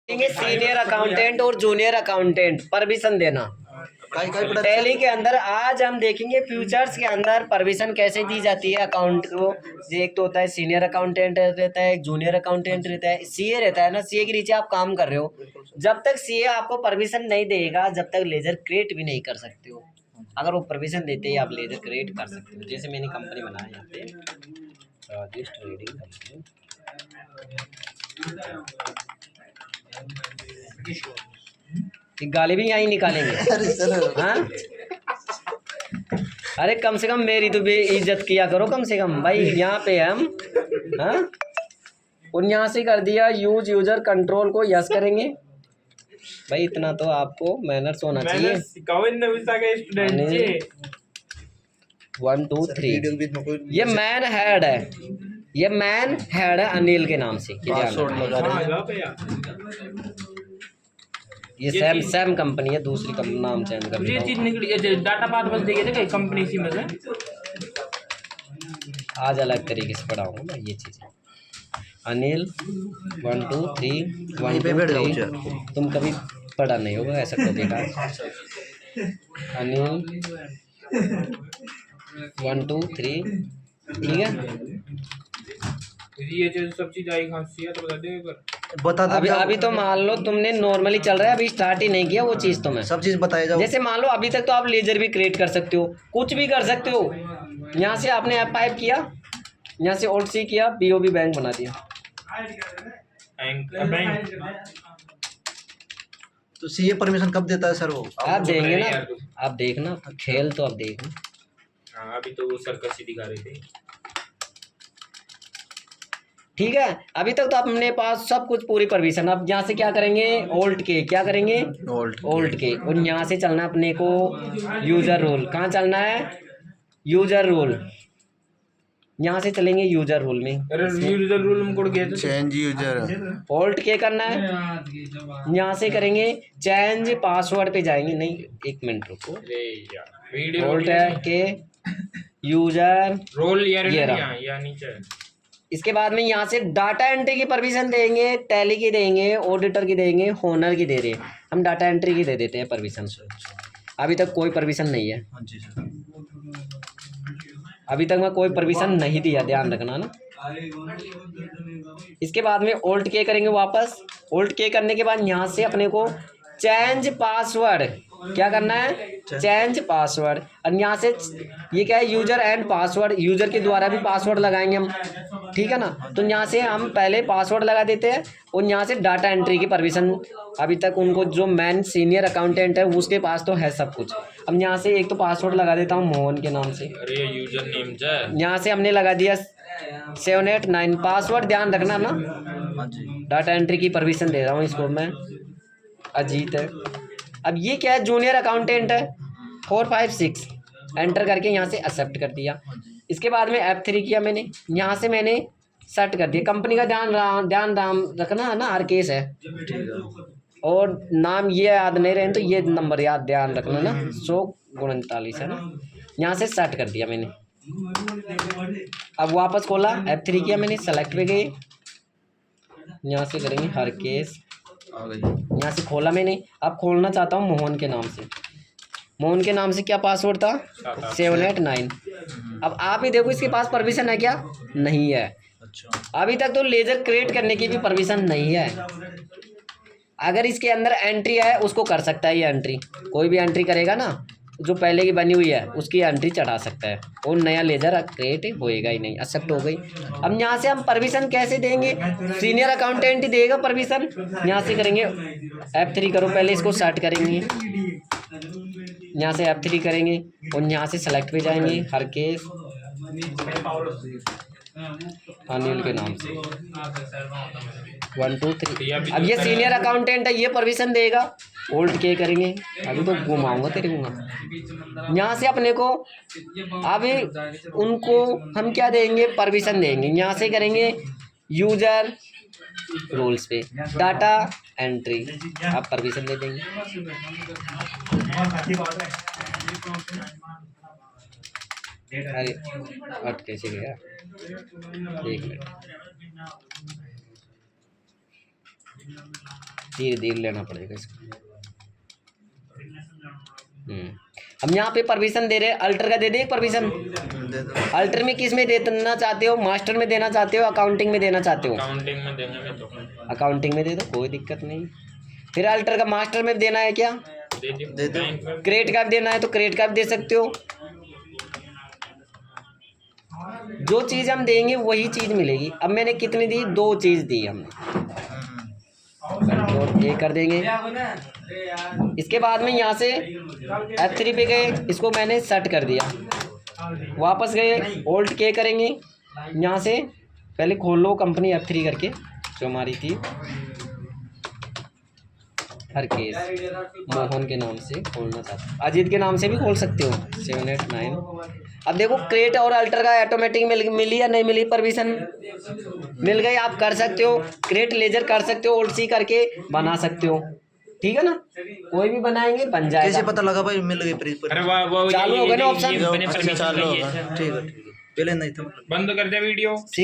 Senior accountant और junior accountant permission देना। Tally के अंदर आज हम देखेंगे फ्यूचर्स के अंदर परमिशन कैसे दी जाती है अकाउंट को। एक तो होता है सीनियर अकाउंटेंट रहता है, एक जूनियर अकाउंटेंट रहता है, सीए रहता है ना। सीए के नीचे आप काम कर रहे हो, जब तक सीए आपको परमिशन नहीं देगा जब तक लेजर क्रिएट भी नहीं कर सकते हो। अगर वो परमिशन देते ही आप लेजर क्रिएट कर सकते हो। जैसे मैंने कंपनी बनाई यहाँ पे राजेश ट्रेडिंग कंपनी, गाली भी यहीं निकालेंगे। हाँ, अरे कम से कम मेरी तो भी इज्जत किया करो कम से कम भाई। यहाँ पे हम हाँ, और यहाँ से कर दिया यूज यूजर कंट्रोल को यस करेंगे भाई। इतना तो आपको मैनर्स होना चाहिए। 1 2 3 ये मैन हेड है, ये मैन हेड है अनिल के नाम से। ये सैम कंपनी है, दूसरी नाम चेंज कर दिया। ये चीज निकली डाटा पाथ बस देखिए थे कंपनी सी में से आज अलग तरीके से पढ़ाऊंगा मैं ये चीज़। अनिल 1 2 3 1 2 3 तुम कभी पढ़ा नहीं होगा ऐसा कभी का। अनिल 1 2 3 ठीक है। ये जो सब चीज आई खांसी है तो बता दे पर बता अभी तो मान लो तुमने नॉर्मली चल रहा है, अभी स्टार्ट ही नहीं किया वो चीज़। तो मैं सब चीज़ बताया जाओ। जैसे मान लो अभी तक तो आप लेजर भी क्रिएट कर सकते हो, कुछ भी कर सकते हो। यहाँ से आपने ऐप पाइप किया, यहाँ से ओल्ड सी किया, बीओबी बैंक बना दिया। तो सीए परमिशन कब देता है सर वो? आप देंगे ना, आप देखना खेल तो आप देखना। हाँ अभी तो वो सर्कस ही दिखा रहे थे। ठीक है, अभी तक तो अपने पास सब कुछ पूरी परमिशन। अब यहाँ से क्या करेंगे, ओल्ट के क्या करेंगे, ओल्ट के, और यहाँ से चलना अपने को यूजर रोल। कहाँ चलना है, यूजर रोल। यहाँ से चलेंगे यूजर रोल में। यूजर रोल में कोड गया चेंज यूजर, ओल्ट के करना है, यहाँ से करेंगे चेंज पासवर्ड पे जाएंगे। नहीं एक मिनट रुको, ओल्ट के यूजर रोल ये या नीचे। इसके बाद में यहाँ से डाटा एंट्री की परमिशन देंगे, टैली की देंगे, ऑडिटर की देंगे, होनर की दे रहे हैं। हम डाटा एंट्री की दे देते हैं परमिशन। अभी तक कोई परमिशन नहीं है, अभी तक मैं कोई परमिशन नहीं दिया, ध्यान रखना ना। इसके बाद में ओल्ट के करेंगे वापस। ओल्ट के करने के बाद यहाँ से अपने को चेंज पासवर्ड क्या करना है, चेंज पासवर्ड। और यहाँ से ये क्या है, यूजर एंड पासवर्ड। यूजर के द्वारा भी पासवर्ड लगाएंगे हम, ठीक है ना। तो यहाँ से हम पहले पासवर्ड लगा देते हैं, और यहाँ से डाटा एंट्री की परमिशन। अभी तक उनको जो मैन सीनियर अकाउंटेंट है उसके पास तो है सब कुछ। अब यहाँ से एक तो पासवर्ड लगा देता हूँ मोहन के नाम से। अरे यूजर नेम यहाँ से हमने लगा दिया 789 पासवर्ड, ध्यान रखना ना। डाटा एंट्री की परमिशन दे रहा हूँ इसको मैं, अजीत है। अब ये क्या है, जूनियर अकाउंटेंट है। 4 5 6 एंटर करके यहाँ से एक्सेप्ट कर दिया। इसके बाद में F3 किया मैंने, यहाँ से मैंने सेट कर दिया। कंपनी का ध्यान रखना है ना, हर केस है। और नाम ये याद नहीं रहे तो ये नंबर याद ध्यान रखना ना, 139 है ना। यहाँ से सेट कर दिया मैंने। अब वापस खोला, F3 किया मैंने, सेलेक्ट पे गए, यहाँ से करेंगे हर केस। यहाँ से खोला मैंने, अब खोलना चाहता हूँ मोहन के नाम से। मोहन के नाम से क्या पासवर्ड था, 789। अब आप ही देखो इसके पास परमिशन है क्या, नहीं है। अभी तक तो लेजर क्रिएट करने की भी परमिशन नहीं है। अगर इसके अंदर एंट्री है उसको कर सकता है ये एंट्री। कोई भी एंट्री करेगा ना जो पहले की बनी हुई है उसकी एंट्री चढ़ा सकता है, और नया लेजर क्रिएट होएगा ही नहीं। एक्सेप्ट हो गई। अब यहाँ से हम परमिशन कैसे देंगे, सीनियर अकाउंटेंट ही देगा परमिशन। यहाँ से करेंगे F3 करो, पहले इसको सेट करेंगे। यहाँ से F3 करेंगे और यहाँ से सेलेक्ट पे जाएंगे, हर केस अनिल के नाम से 1 2 3। अब ये सीनियर अकाउंटेंट है, ये परमिशन देगा। ओल्ट के करेंगे, अभी तो घुमाऊंगा तेरे को। यहाँ से अपने को अभी उनको हम क्या देंगे, परमिशन देंगे। यहाँ से करेंगे यूजर रोल्स पे डाटा एंट्री, आप परमिशन दे देंगे। अरे हट कैसे गया, एक मिनट। धीरे धीरे लेना पड़ेगा इसको। हम यहाँ पे परमिशन दे रहे हैं, अल्टर का दे दे परमिशन। दे दो। अल्टर में किस में देना चाहते हो, मास्टर में देना चाहते हो, अकाउंटिंग में देना चाहते हो? अकाउंटिंग में देंगे मैं तो अकाउंटिंग में दे दो, कोई दिक्कत नहीं। फिर अल्टर का मास्टर में देना है क्या? दे दो। क्रेडिट का भी देना है तो क्रेडिट का भी दे सकते हो। जो चीज़ हम देंगे वही चीज़ मिलेगी। अब मैंने कितनी दी? 2 चीज़ दी हमने, और ये कर देंगे। इसके बाद में यहाँ से F3 पे गए, इसको मैंने सेट कर दिया। वापस गए, ओल्ट के करेंगे। यहाँ से पहले खोल लो कंपनी F3 करके, जो हमारी थी हर केस मोहन के नाम से खोलना चाहते हो, अजीत के नाम से भी खोल सकते हो 789। अब देखो क्रेडिट और अल्टर का ऑटोमेटिक मिली या नहीं मिली परमिशन? मिल गई, आप कर सकते हो। क्रेडिट लेजर कर सकते हो, ओल्ड सी करके बना सकते हो, ठीक है ना? कोई भी बनाएंगे बन जाएगा। कैसे पता लगा भाई मिल गई अरे वो चालू होगा ना ऑप्शन? अच्छा चालू होगा, ठीक है पहले नहीं था। बंद कर दे वीडियो।